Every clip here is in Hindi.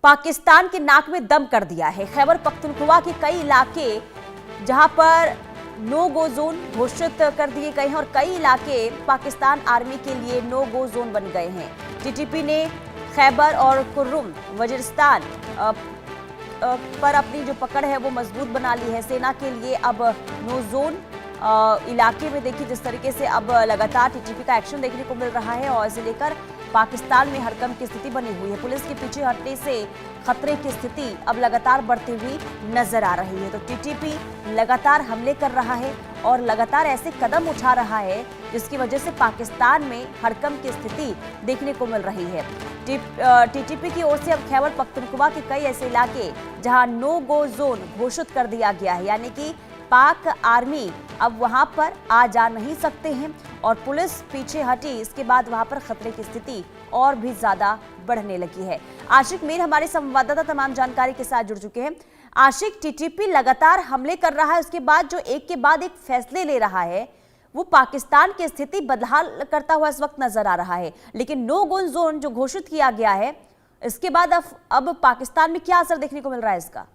पाकिस्तान के नाक में दम कर दिया है। खैबर पख्तूनख्वा के कई इलाके जहां पर नो गो जोन घोषित कर दिए गए हैं और कई इलाके पाकिस्तान आर्मी के लिए नो गो जोन बन गए हैं। टीटीपी ने खैबर और कुर्रुम वजीरिस्तान पर अपनी जो पकड़ है वो मजबूत बना ली है। सेना के लिए अब नो जोन इलाके में देखिए जिस तरीके से अब लगातार टीटीपी का एक्शन देखने को मिल रहा है और इसे लेकर पाकिस्तान में हड़कंप की स्थिति बनी हुई है। पुलिस के पीछे हटने से खतरे की स्थिति अब लगातार बढ़ती हुई नजर आ रही है। तो टीटीपी लगातार हमले कर रहा है और लगातार ऐसे कदम उठा रहा है जिसकी वजह से पाकिस्तान में हड़कंप की स्थिति देखने को मिल रही है। टीटीपी की ओर से अब खैबर पख्तूनख्वा के कई ऐसे इलाके जहां नो गो जोन घोषित कर दिया गया है, यानी कि पाक आर्मी अब वहां पर आ जा नहीं सकते हैं और पुलिस पीछे हटी। इसके बाद वहां पर खतरे की स्थिति और भी ज्यादा बढ़ने लगी है। आशिक मीर हमारे संवाददाता तमाम जानकारी के साथ जुड़ चुके हैं। आशिक, टीटीपी लगातार हमले कर रहा है, उसके बाद जो एक के बाद एक फैसले ले रहा है वो पाकिस्तान की स्थिति बदहाल करता हुआ इस वक्त नजर आ रहा है, लेकिन नो गो जोन जो घोषित किया गया है इसके बाद अब पाकिस्तान में क्या असर देखने को मिल रहा है इसका?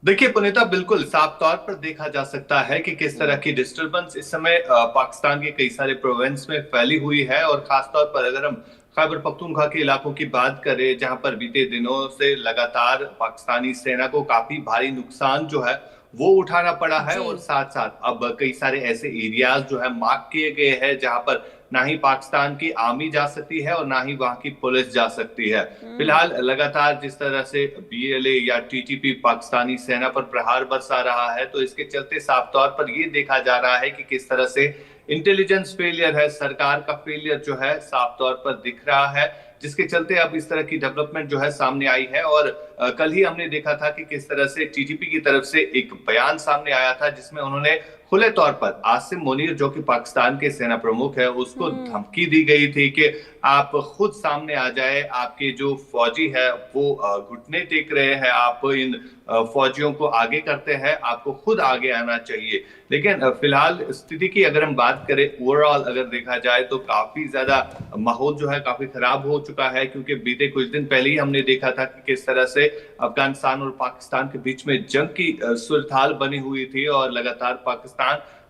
देखिए पुनीता, बिल्कुल साफ तौर पर देखा जा सकता है कि किस तरह की डिस्टरबेंस इस समय पाकिस्तान के कई सारे प्रोविंस में फैली हुई है। और खासतौर पर अगर हम खैबर पख्तूनख्वा के इलाकों की बात करें, जहां पर बीते दिनों से लगातार पाकिस्तानी सेना को काफी भारी नुकसान जो है वो उठाना पड़ा है और साथ साथ अब कई सारे ऐसे एरियाज जो है मार्क किए गए हैं जहां पर ना ही पाकिस्तान की आर्मी जा सकती है और ना ही वहां की पुलिस जा सकती है। फिलहाल लगातार जिस तरह से बीएलए या टीटीपी पाकिस्तानी सेना पर प्रहार बरसा रहा है, तो इसके चलते साफ तौर पर यह देखा जा रहा है कि किस तरह से इंटेलिजेंस फेलियर है, सरकार का फेलियर जो है साफ तौर पर दिख रहा है, जिसके चलते अब इस तरह की डेवलपमेंट जो है सामने आई है। और कल ही हमने देखा था कि किस तरह से टीटीपी की तरफ से एक बयान सामने आया था जिसमें उन्होंने खुले तौर पर आसिम मुनीर, जो कि पाकिस्तान के सेना प्रमुख है, उसको धमकी दी गई थी कि आप खुद सामने आ जाए, आपके जो फौजी है वो घुटने टेक रहे हैं, आप इन फौजियों को आगे करते हैं, आपको खुद आगे आना चाहिए। लेकिन फिलहाल स्थिति की अगर हम बात करें ओवरऑल अगर देखा जाए तो काफी ज्यादा माहौल जो है काफी खराब हो चुका है, क्योंकि बीते कुछ दिन पहले ही हमने देखा था कि किस तरह से अफगानिस्तान और पाकिस्तान के बीच में जंग की सूरत बनी हुई थी और लगातार पाकिस्तान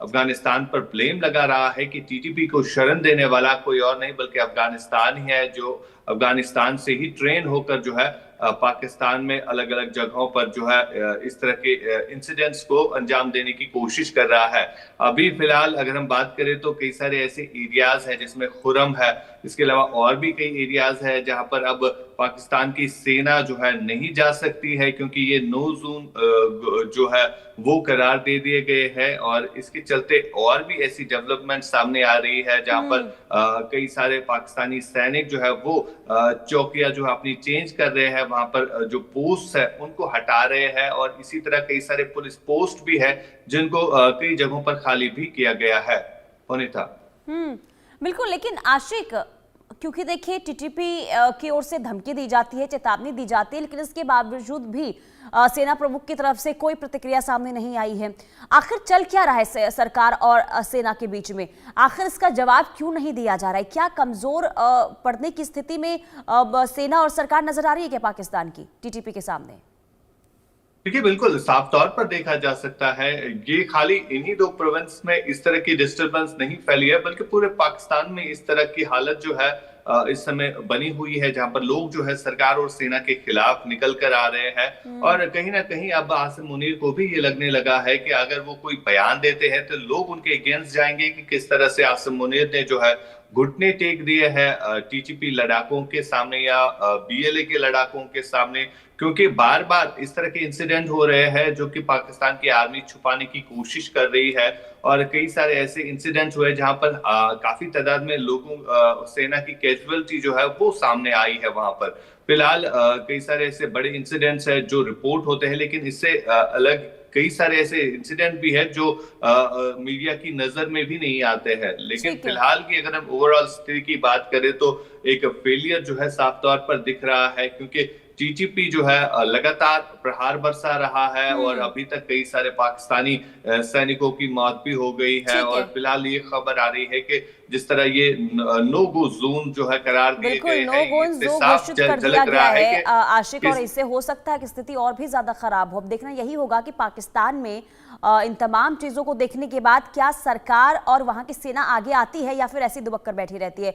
अफगानिस्तान पर ब्लेम लगा रहा है कि टीटीपी को शरण देने वाला कोई और नहीं बल्कि अफगानिस्तान ही है, जो अफगानिस्तान से ही ट्रेन होकर जो है पाकिस्तान में अलग अलग जगहों पर जो है इस तरह के इंसिडेंट्स को अंजाम देने की कोशिश कर रहा है। अभी फिलहाल अगर हम बात करें तो कई सारे ऐसे एरियाज हैं जिसमें खुरम है, इसके अलावा और भी कई एरियाज है जहां पर अब पाकिस्तान की सेना जो है नहीं जा सकती है, क्योंकि ये नो जोन जो है वो करार दे दिए गए हैं। और इसके चलते और भी ऐसी डेवलपमेंट सामने आ रही है जहां पर कई सारे पाकिस्तानी सैनिक जो है वो चौकियां जो है अपनी चेंज कर रहे हैं, वहां पर जो पोस्ट है उनको हटा रहे हैं और इसी तरह कई सारे पुलिस पोस्ट भी है जिनको कई जगहों पर खाली भी किया गया है। पुनीता, बिल्कुल। लेकिन आशिक, क्योंकि देखिए टीटीपी की ओर से धमकी दी जाती है, चेतावनी दी जाती है, लेकिन इसके बावजूद भी सेना प्रमुख की तरफ से कोई प्रतिक्रिया सामने नहीं आई है। आखिर चल क्या रहा है सरकार और सेना के बीच में? आखिर इसका जवाब क्यों नहीं दिया जा रहा है? क्या कमजोर पड़ने की स्थिति में सेना और सरकार नजर आ रही है क्या पाकिस्तान की टीटीपी के सामने? देखिए बिल्कुल साफ तौर पर देखा जा सकता है, ये खाली इन्हीं दो प्रोविंस में इस तरह की डिस्टरबेंस नहीं फैली है बल्कि पूरे पाकिस्तान में इस तरह की हालत जो है इस समय बनी हुई है, जहां पर लोग जो है सरकार और सेना के खिलाफ निकल कर आ रहे हैं। और कहीं ना कहीं अब आसिम मुनीर को भी ये लगने लगा है कि अगर वो कोई बयान देते हैं तो लोग उनके अगेंस्ट जाएंगे कि किस तरह से आसिम मुनीर ने जो है घुटने टेक दिए हैं टीटीपी लड़ाकों के सामने या बीएलए के लड़ाकों के सामने, क्योंकि बार बार इस तरह के इंसिडेंट हो रहे हैं जो कि पाकिस्तान की आर्मी छुपाने की कोशिश कर रही है। और कई सारे ऐसे इंसिडेंट्स हुए जहां पर काफी तादाद में लोगों सेना की कैजुअलिटी जो है वो सामने आई है वहां पर। फिलहाल कई सारे ऐसे बड़े इंसिडेंट्स है जो रिपोर्ट होते हैं, लेकिन इससे अलग कई सारे ऐसे इंसिडेंट भी है जो मीडिया की नजर में भी नहीं आते हैं। लेकिन फिलहाल की अगर हम ओवरऑल स्थिति की बात करें तो एक फेलियर जो है साफ तौर पर दिख रहा है, क्योंकि टीटीपी जो है लगातार प्रहार बरसा रहा है और अभी तक कई सारे पाकिस्तानी सैनिकों की मौत भी हो गई है। ठीक है। और फिलहाल ये खबर आ रही है कि जिस तरह ये नो गो जोन जो है करार दिए बिल्कुल गए नो हैं, गो इससे जोन साफ घोषित कर दिया झलक गया रहा है कि आशिक, और इस इससे हो सकता है कि स्थिति और भी ज्यादा खराब हो। अब देखना यही होगा कि पाकिस्तान में इन तमाम चीजों को देखने के बाद क्या सरकार और वहां की सेना आगे आती है या फिर ऐसी दुबक कर बैठी रहती है।